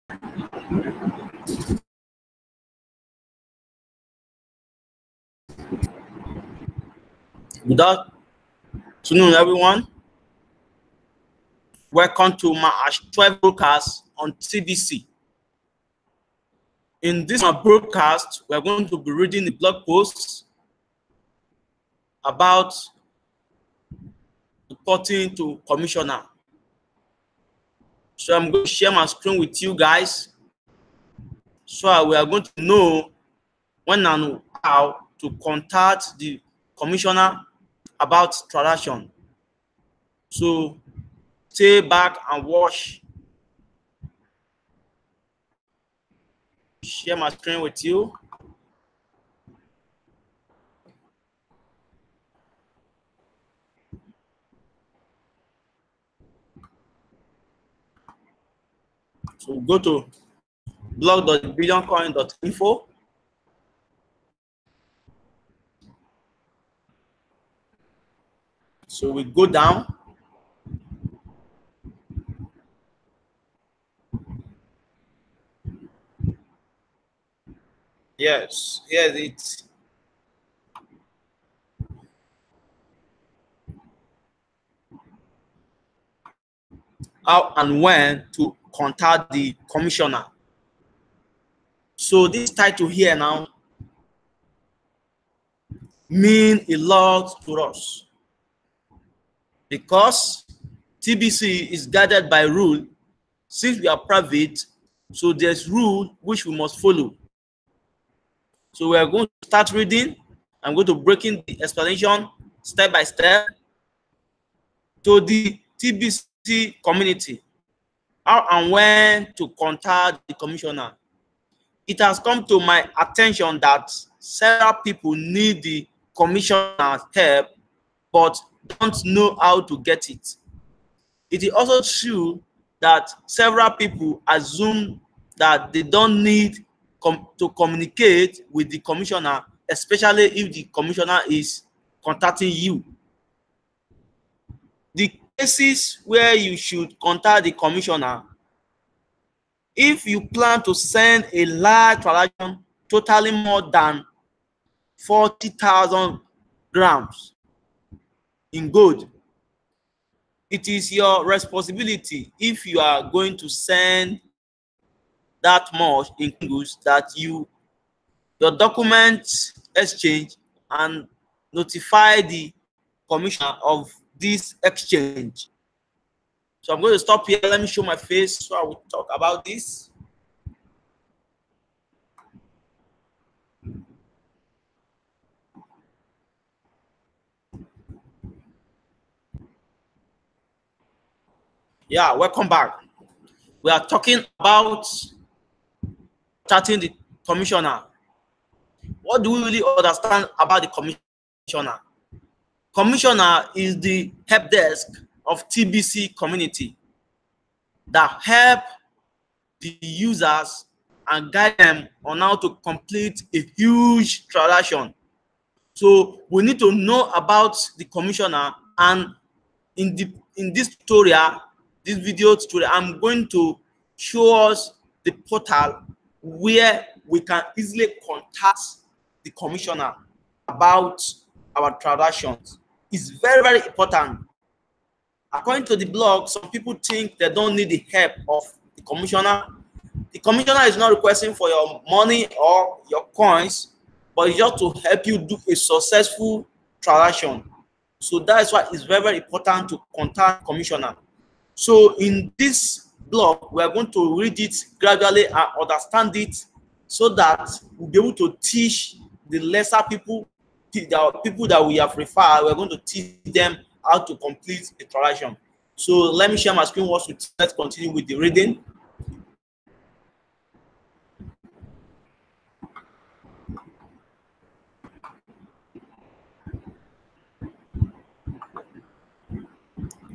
Good afternoon, everyone. Welcome to my 12 broadcast on TBC. In this broadcast, we're going to be reading the blog posts about reporting to commissioner. So I'm going to share my screen with you guys, so we are going to know when and how to contact the commissioner about transaction. So stay back and watch. Share my screen with you. So go to blog.billioncoin.info. So we go down. Yes, here's it. How and when to contact the commissioner. So this title here now mean a lot to us, because TBC is guided by rule. Since we are private, so there's rule which we must follow. So we are going to start reading. I'm going to break in the explanation step by step to the TBC community. How and when to contact the commissioner. It has come to my attention that several people need the commissioner's help but don't know how to get it. It is also true that several people assume that they don't need to communicate with the commissioner, especially if the commissioner is contacting you. The cases where you should contact the commissioner: if you plan to send a large transaction totaling more than 40,000 grams in gold, it is your responsibility, if you are going to send that much in goods, that your documents exchange and notify the commissioner of this exchange. So I'm going to stop here. Let me show my face so I will talk about this. Yeah, welcome back. We are talking about starting the commissioner. What do we really understand about the commissioner? Commissioner is the help desk of TBC community that help the users and guide them on how to complete a huge transaction. So we need to know about the commissioner, and in this tutorial, this video tutorial, I'm going to show us the portal where we can easily contact the commissioner about our transactions. It's very, very important. According to the blog, some people think they don't need the help of the commissioner. The commissioner is not requesting for your money or your coins, but it's just to help you do a successful transaction. So that's why it's very, very important to contact commissioner. So in this blog, we are going to read it gradually and understand it, so that we'll be able to teach the lesser people, the people that we have referred. We're going to teach them how to complete a transaction. So let me share my screen once we let's continue with the reading.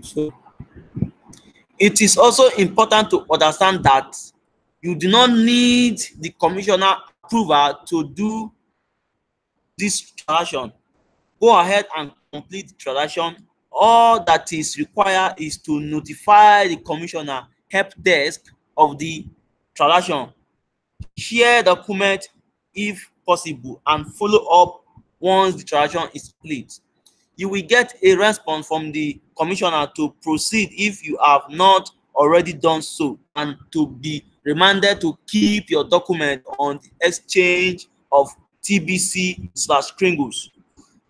So it is also important to understand that you do not need the commissioner approval to do this transaction. Go ahead and complete the transaction. All that is required is to notify the commissioner help desk of the transaction. Share document if possible and follow up once the transaction is complete. You will get a response from the commissioner to proceed if you have not already done so, and to be reminded to keep your document on the exchange of TBC/Kringles.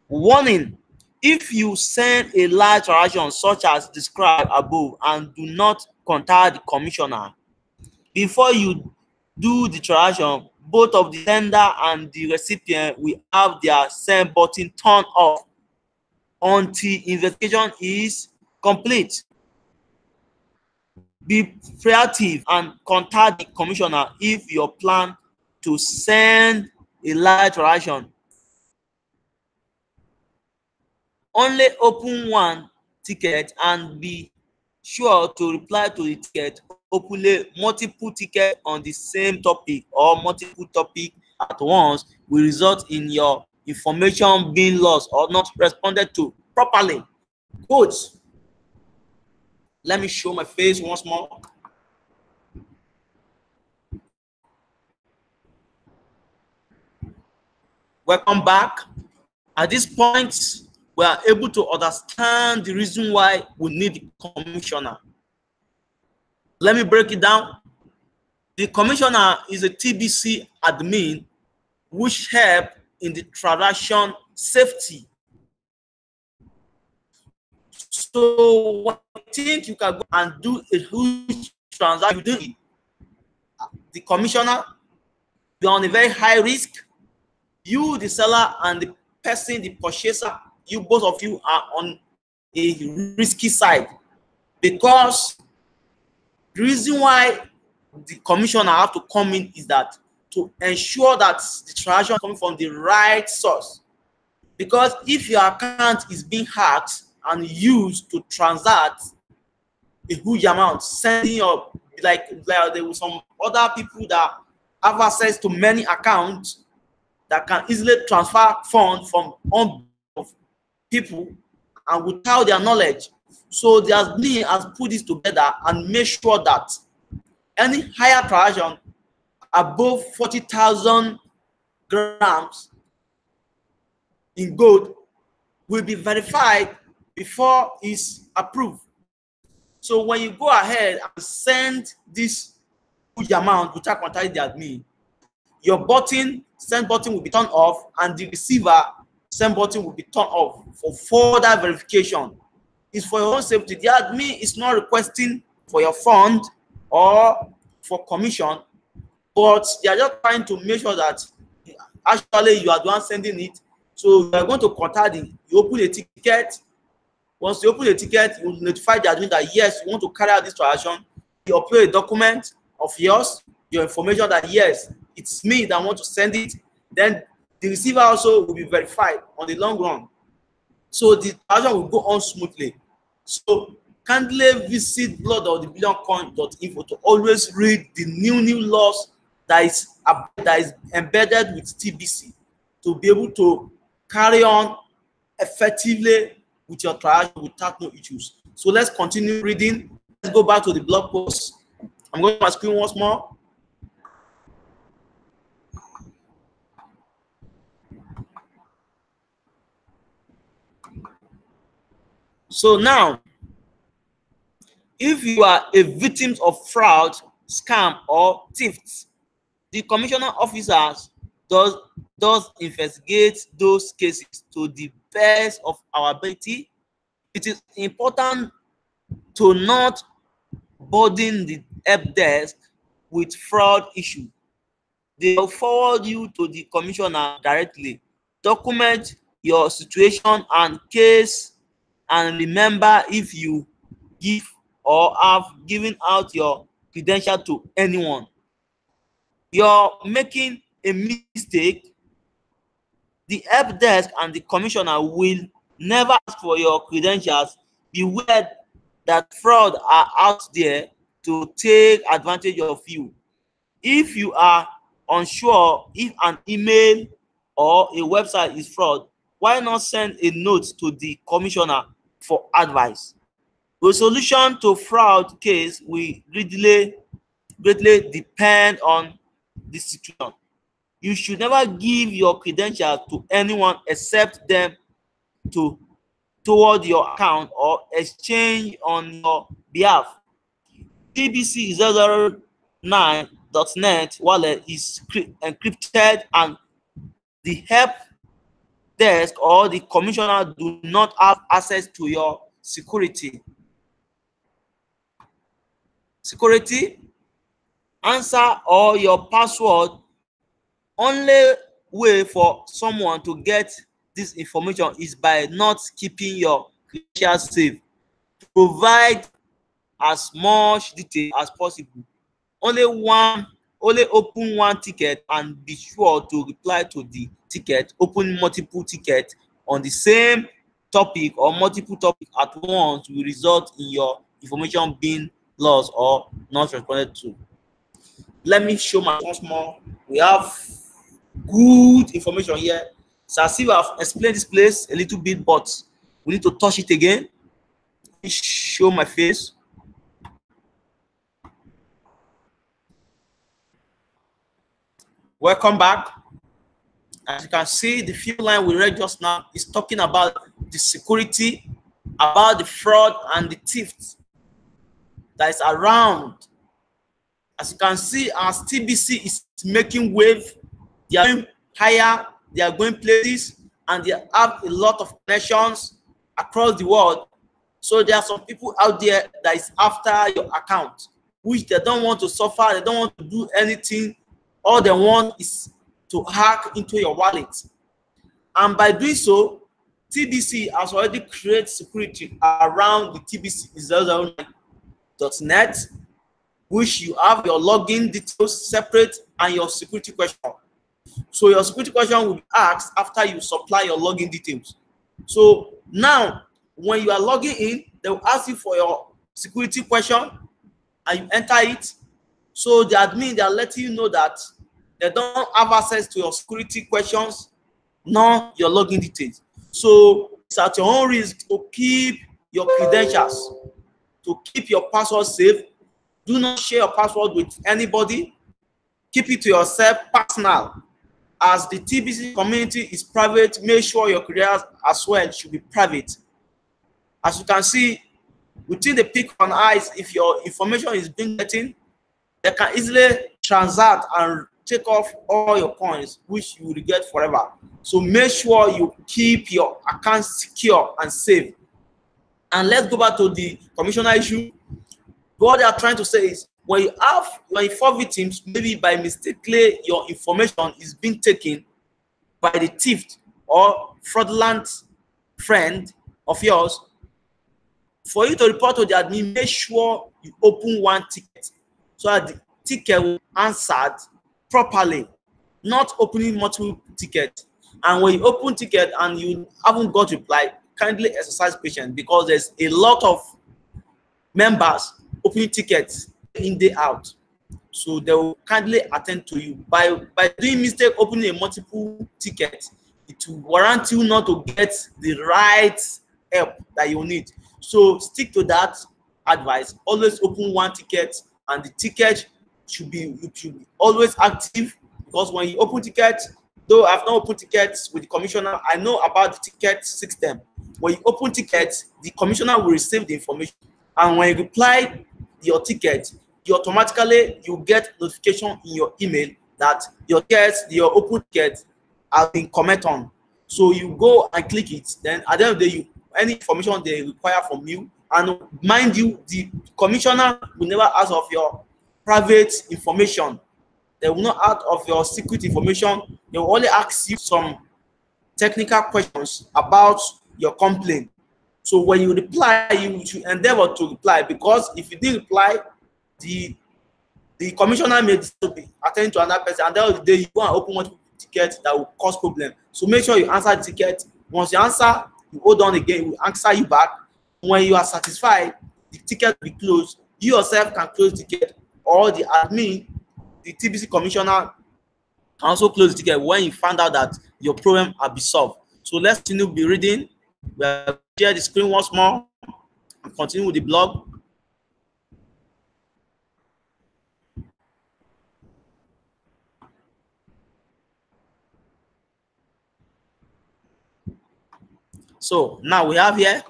Warning: if you send a large transaction such as described above and do not contact the commissioner before you do the transaction, both of the sender and the recipient will have their send button turned off until investigation is complete. Be proactive and contact the commissioner if you plan to send a large transaction. Only open one ticket and be sure to reply to the ticket. Openly multiple tickets on the same topic or multiple topics at once will result in your information being lost or not responded to properly. Good. Let me show my face once more. Welcome back. At this point, we are able to understand the reason why we need the commissioner. Let me break it down. The commissioner is a TBC admin which help in the transaction safety. So when you think you can go and do a huge transaction, you do the commissioner, you're on a very high risk. You, the seller, and the person, the purchaser, you both of you are on a risky side, because the reason why the commissioner have to come in is that to ensure that the transaction is coming from the right source. Because if your account is being hacked and used to transact a huge amount, sending your like there were some other people that have access to many accounts that can easily transfer funds from on of people and without their knowledge. So the admin has put this together and made sure that any higher transaction above 40,000 grams in gold will be verified before it's approved. So when you go ahead and send this huge amount without contacting the admin, your button, send button will be turned off, and the receiver send button will be turned off for further verification. It's for your own safety. The admin is not requesting for your fund or for commission, but they are just trying to make sure that actually you are the one sending it. So you are going to contact the, you open a ticket. Once you open a ticket, you will notify the admin that yes, you want to carry out this transaction. You upload a document of yours, your information that yes, it's me that want to send it. Then the receiver also will be verified on the long run. So the transaction will go on smoothly. So kindly visit bloodoftheBillionCoin.info to always read the new laws that is embedded with TBC to be able to carry on effectively with your transaction without no issues. So let's continue reading. Let's go back to the blog post. I'm going to my screen once more. So now, if you are a victim of fraud, scam, or theft, the commissioner officers does investigate those cases to the best of our ability. It is important to not burden the help desk with fraud issue. They will forward you to the commissioner directly. Document your situation and case, and remember, if you give or have given out your credential to anyone, you're making a mistake. The help desk and the commissioner will never ask for your credentials. Beware that fraud are out there to take advantage of you. If you are unsure if an email or a website is fraud, why not send a note to the commissioner for advice? The solution to fraud case will readily greatly depend on the situation. You should never give your credentials to anyone except them to toward your account or exchange on your behalf. TBC 009.net wallet is encrypted, and the help desk or the commissioner do not have access to your security. Answer or your password. Only way for someone to get this information is by not keeping your credentials safe. Provide as much detail as possible. Only open one ticket and be sure to reply to the ticket. Open multiple tickets on the same topic or multiple topics at once will result in your information being lost or not responded to. Let me show my once more. We have good information here. So as if I've explained this place a little bit, but we need to touch it again. Let me show my face. Welcome back. As you can see, the few line we read just now is talking about the security, about the fraud and the theft that is around. As you can see, as TBC is making wave, they are going higher, they are going places, and they have a lot of connections across the world. So there are some people out there that is after your account, which they don't want to suffer, they don't want to do anything. All they want is to hack into your wallet. And by doing so, TBC has already created security around the TBC 009.net, which you have your login details separate and your security question. So your security question will be asked after you supply your login details. So now, when you are logging in, they will ask you for your security question and you enter it. So the admin, they are letting you know that they don't have access to your security questions nor your login details. So it's at your own risk to keep your credentials, to keep your password safe. Do not share your password with anybody. Keep it to yourself, personal. As the TBC community is private, make sure your credentials as well should be private. As you can see, within the pick on eyes, if your information is being getting, they can easily transact and take off all your coins, which you will get forever. So make sure you keep your account secure and safe. And let's go back to the commissioner issue. What they are trying to say is, when you fall victims, maybe by mistakenly your information is being taken by the thief or fraudulent friend of yours, for you to report to the admin, make sure you open one ticket so that the ticket will be answered properly, not opening multiple tickets. And when you open ticket and you haven't got reply, kindly exercise patience, because there's a lot of members opening tickets in day out. So they will kindly attend to you. By doing mistake opening a multiple ticket, it will warrant you not to get the right help that you need. So stick to that advice. Always open one ticket, and the ticket should be always active, because when you open tickets, though I've not opened tickets with the commissioner, I know about the ticket system. When you open tickets, the commissioner will receive the information, and when you reply your ticket, you automatically get notification in your email that your open ticket has been commented on. So you go and click it. Then at the end of the day, any information they require from you, and mind you, the commissioner will never ask of your private information. They will not ask of your secret information. They will only ask you some technical questions about your complaint. So when you reply, you should endeavor to reply, because if you didn't reply, the commissioner may be attending to another person, and then the day you go and open one ticket that will cause problem. So make sure you answer the ticket. Once you answer, you hold on again, we will answer you back. When you are satisfied, the ticket will be closed. You yourself can close the ticket, or the admin, the TBC commissioner, can also close the ticket when you find out that your problem has been solved. So let's continue to be reading. We'll share the screen once more and continue with the blog. So now we have here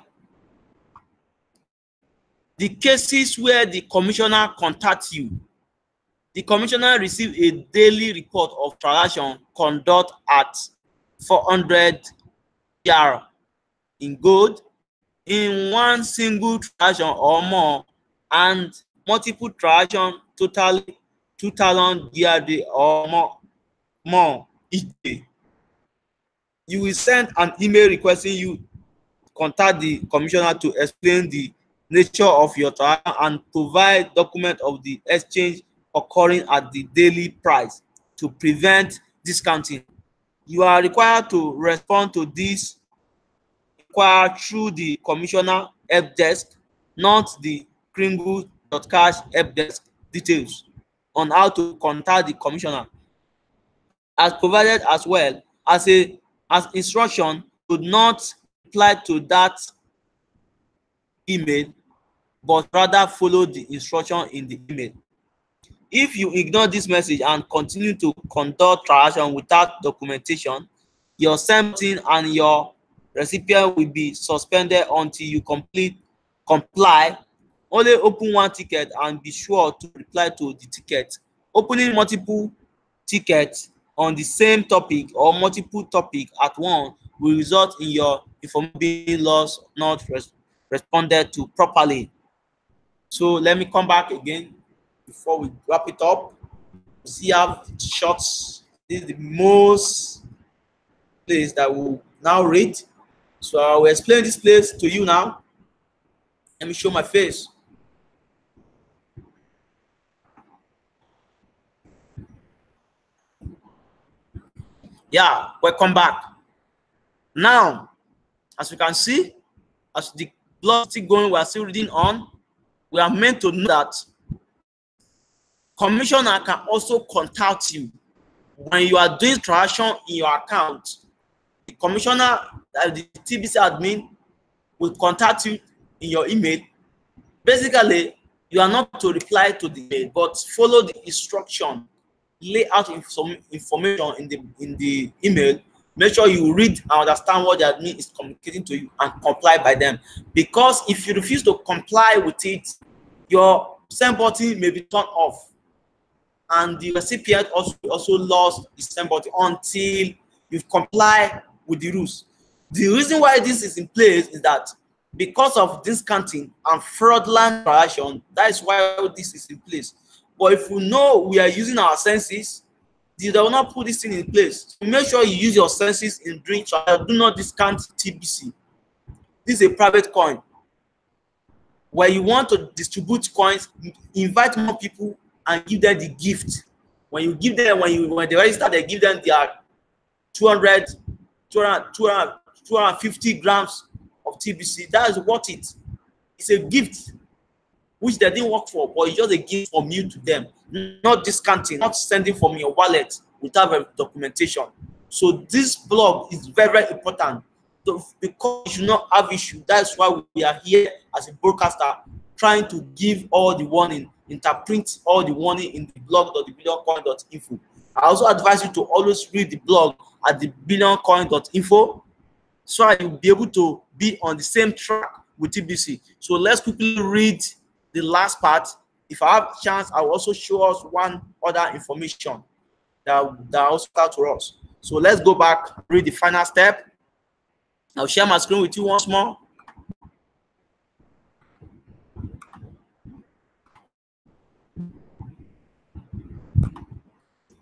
the cases where the commissioner contacts you. The commissioner receives a daily report of transaction conduct at 400 GR in gold in one single transaction or more, and multiple transactions totally 2,000 GRD or more each day. You will send an email requesting you contact the commissioner to explain the nature of your transaction and provide document of the exchange occurring at the daily price to prevent discounting. You are required to respond to this inquiry through the commissioner help desk, not the Kringle.cash help desk details on how to contact the commissioner, as provided as well as instruction to not reply to that email, but rather follow the instruction in the email. If you ignore this message and continue to conduct transaction without documentation, your send button and your recipient will be suspended until you comply. Only open one ticket and be sure to reply to the ticket. Opening multiple tickets on the same topic or multiple topics at once will result in your information being lost, not responded to properly. So let me come back again before we wrap it up. See how shots. This is the most place that we'll now read. So I will explain this place to you now. Let me show my face. Yeah, welcome back. Now, as you can see, as the blog is still going, we are still reading on. We are meant to know that commissioner can also contact you when you are doing transaction in your account. The commissioner, the TBC admin, will contact you in your email. Basically, you are not to reply to the email, but follow the instruction, lay out some information in the email. Make sure you read and understand what the admin is communicating to you and comply by them. Because if you refuse to comply with it, your send button may be turned off, and the recipient also lost his send button until you comply with the rules. The reason why this is in place is that because of discounting and fraudulent transaction, that is why this is in place. But if we know we are using our senses, they will not put this thing in place. So make sure you use your senses in doing transaction. Do not discount TBC. This is a private coin. Where you want to distribute coins, invite more people and give them the gift. When you give them, when they register, they give them their 250 grams of TBC. That is worth it. It's a gift which they didn't work for, but it's just a gift from you to them. Not discounting, not sending from your wallet without documentation. So this blog is very, very important. So because you should not have issue, that's why we are here as a broadcaster, trying to give all the warning, interpret all the warning in the blog.thebillioncoin.info. I also advise you to always read the blog at thebillioncoin.info, so you'll be able to be on the same track with TBC. So let's quickly read the last part. If I have a chance, I will also show us one other information that also come to us. So let's go back, read the final step. I'll share my screen with you once more.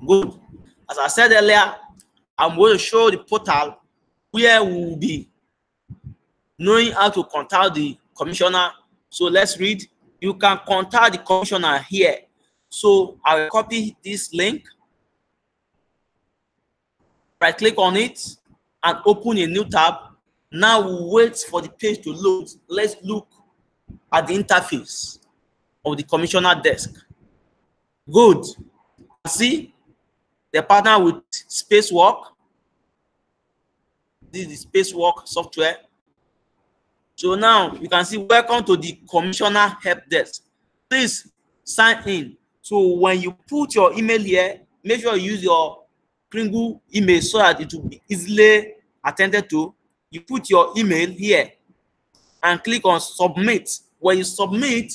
Good. As I said earlier, I'm going to show the portal where we will be knowing how to contact the commissioner. So let's read. You can contact the commissioner here. So I will copy this link, right click on it and open a new tab. Now we'll wait for the page to load. Let's look at the interface of the commissioner desk. Good. See, they partner with Spacework. This is the Spacework software. So now you can see, welcome to the commissioner help desk. Please sign in. So when you put your email here, make sure you use your Kringle email so that it will be easily attended to. you put your email here and click on submit. When you submit,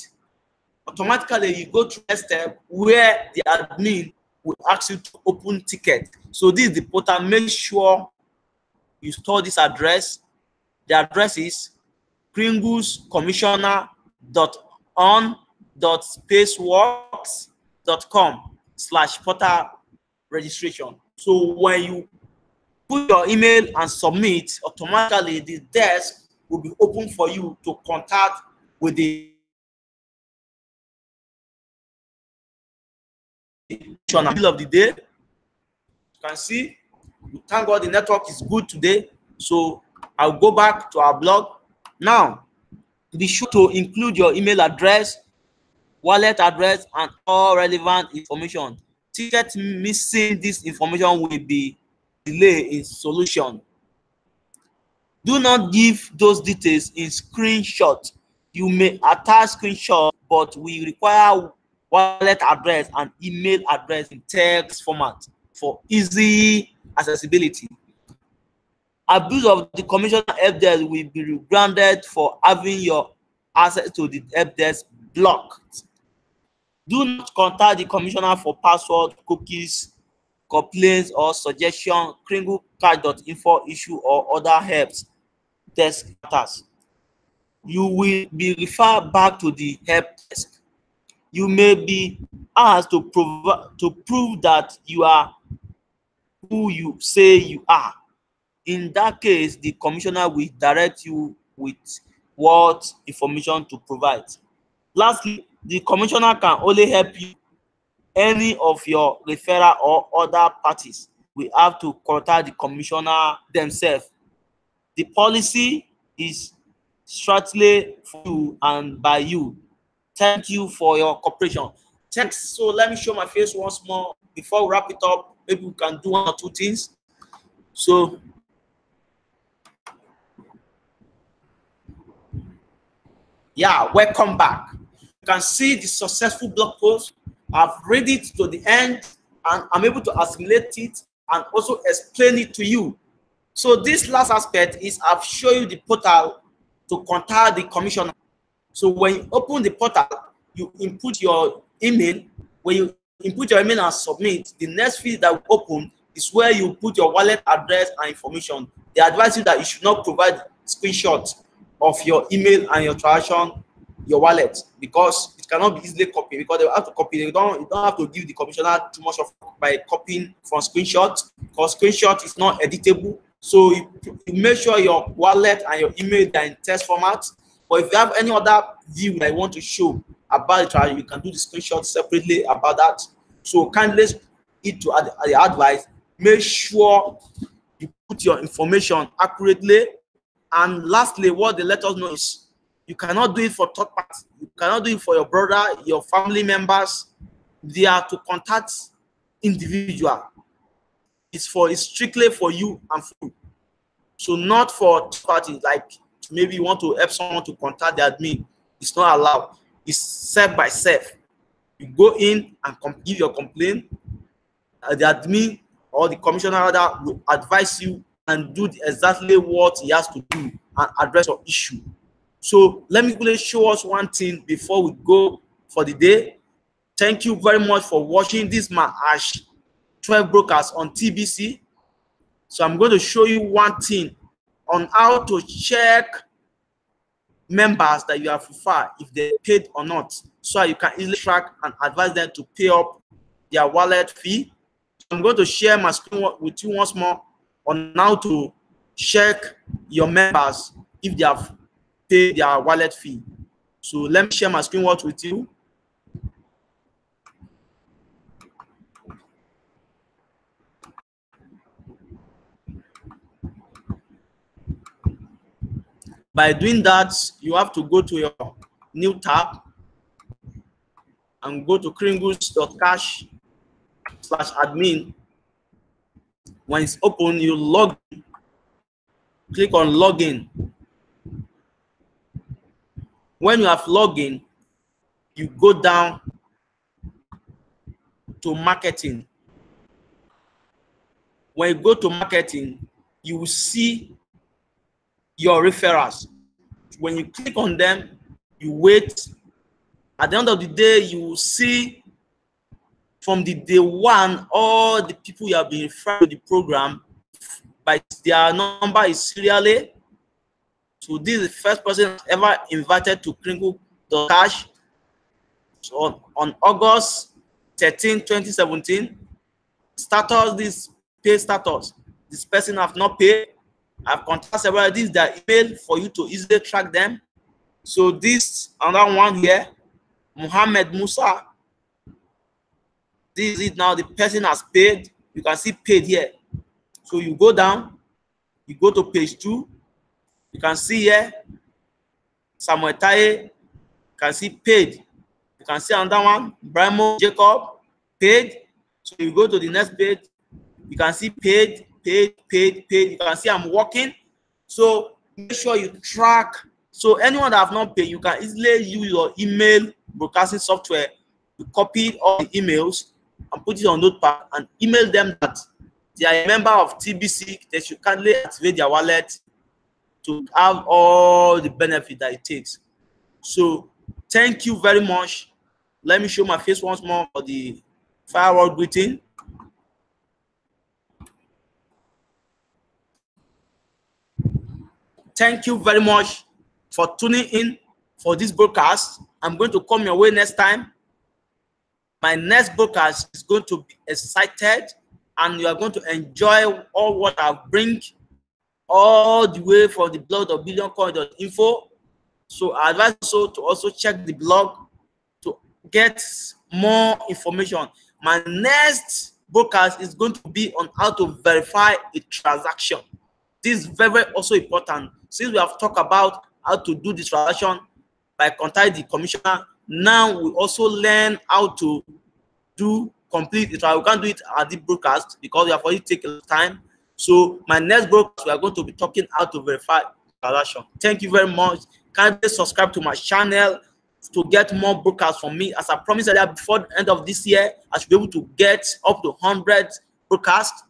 automatically you go through a step where the admin will ask you to open ticket. So this is the portal. Make sure you store this address. The address is pringles.on.spaceworks.com/portal registration. So when you put your email and submit, automatically the desk will be open for you to contact with the middle of the day. You can see, thank God the network is good today. So I'll go back to our blog. Now, be sure to include your email address, wallet address, and all relevant information. Ticket missing this information will be delay in solution. Do not give those details in screenshot. You may attach screenshot, but we require wallet address and email address in text format for easy accessibility. Abuse of the commissioner help desk will be grounded for having your access to the help desk blocked. Do not contact the commissioner for password, cookies, complaints, or suggestion, kringlecash.info issue, or other helps desk matters. You will be referred back to the help desk. You may be asked to prove that you are who you say you are. In that case, the commissioner will direct you with what information to provide. Lastly, the commissioner can only help you. Any of your referral or other parties will have to contact the commissioner themselves. The policy is strictly for you and by you. Thank you for your cooperation. Thanks. So let me show my face once more before we wrap it up. Maybe we can do one or two things. So yeah, welcome back. You can see the successful blog post. I've read it to the end and I'm able to assimilate it and also explain it to you. So this last aspect is I've shown you the portal to contact the commissioner. So when you open the portal, you input your email. When you input your email and submit, the next field that will open is where you put your wallet address and information. They advise you that you should not provide screenshots of your email and your transaction, your wallet, because it cannot be easily copied, because they will have to copy. You don't have to give the commissioner too much of by copying from screenshots, because screenshot is not editable. So you make sure your wallet and your email are in text format. But if you have any other view that you want to show about the transaction, you can do the screenshot separately about that. So kindly it to the advice, make sure you put your information accurately. And lastly, what they let us know is you cannot do it for third parties. You cannot do it for your brother, your family members. They are to contact individual. It's strictly for you and for you. So not for third parties, like maybe you want to help someone to contact the admin. It's not allowed. It's self by self. You go in and give your complaint. The admin or the commissioner rather will advise you and do exactly what he has to do and address your issue. So let me quickly show us one thing before we go for the day. Thank you very much for watching this my Ash 12 Brokers on TBC. So I'm going to show you one thing on how to check members that you have referred, if they paid or not, so you can easily track and advise them to pay up their wallet fee. So I'm going to share my screen with you once more on how to check your members if they have paid their wallet fee. So let me share my screen with you. By doing that, you have to go to your new tab and go to kringles.cash/admin. When it's open, you log in. Click on login. When you have logged in, you go down to marketing. When you go to marketing, you will see your referrals. When you click on them, you wait. At the end of the day, you will see from the day one all the people you have been referred to the program, by their number is serially. So this is the first person ever invited to Crinkle.cash. So on August 13, 2017, status, this pay status. This person have not paid. I've contacted several. This is their email for you to easily track them. So this another one here, Muhammad Musa. This is it now. The person has paid. You can see paid here. So you go down, you go to page 2. You can see here, Samuel Taye. You can see paid. You can see another one, Bramo Jacob, paid. So you go to the next page. You can see paid, paid, paid, paid. You can see I'm working. So make sure you track. So anyone that have not paid, you can easily use your email broadcasting software to copy all the emails and put it on Notepad and email them that they are a member of TBC. They should kindly activate their wallet to have all the benefit that it takes. So thank you very much. Let me show my face once more for the firewall greeting. Thank you very much for tuning in for this broadcast. I'm going to come your way next time. My next broadcast is going to be excited, and you are going to enjoy all what I bring all the way from the blog of billioncoin.info. So I advise you to also check the blog to get more information. My next broadcast is going to be on how to verify a transaction. This is very, very also important. Since we have talked about how to do this transaction by contacting the commissioner, now we also learn how to do complete it. We can't do it at the broadcast because we have already taken time. So my next broadcast, we are going to be talking how to verify transaction. Thank you very much. Kindly subscribe to my channel to get more broadcasts from me. As I promised earlier, before the end of this year, I should be able to get up to 100 broadcasts.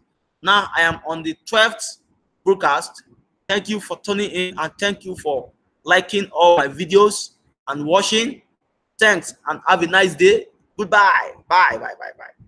Now I am on the 12th broadcast. Thank you for tuning in, and thank you for liking all my videos and watching. Thanks, and have a nice day. Goodbye. Bye, bye, bye, bye.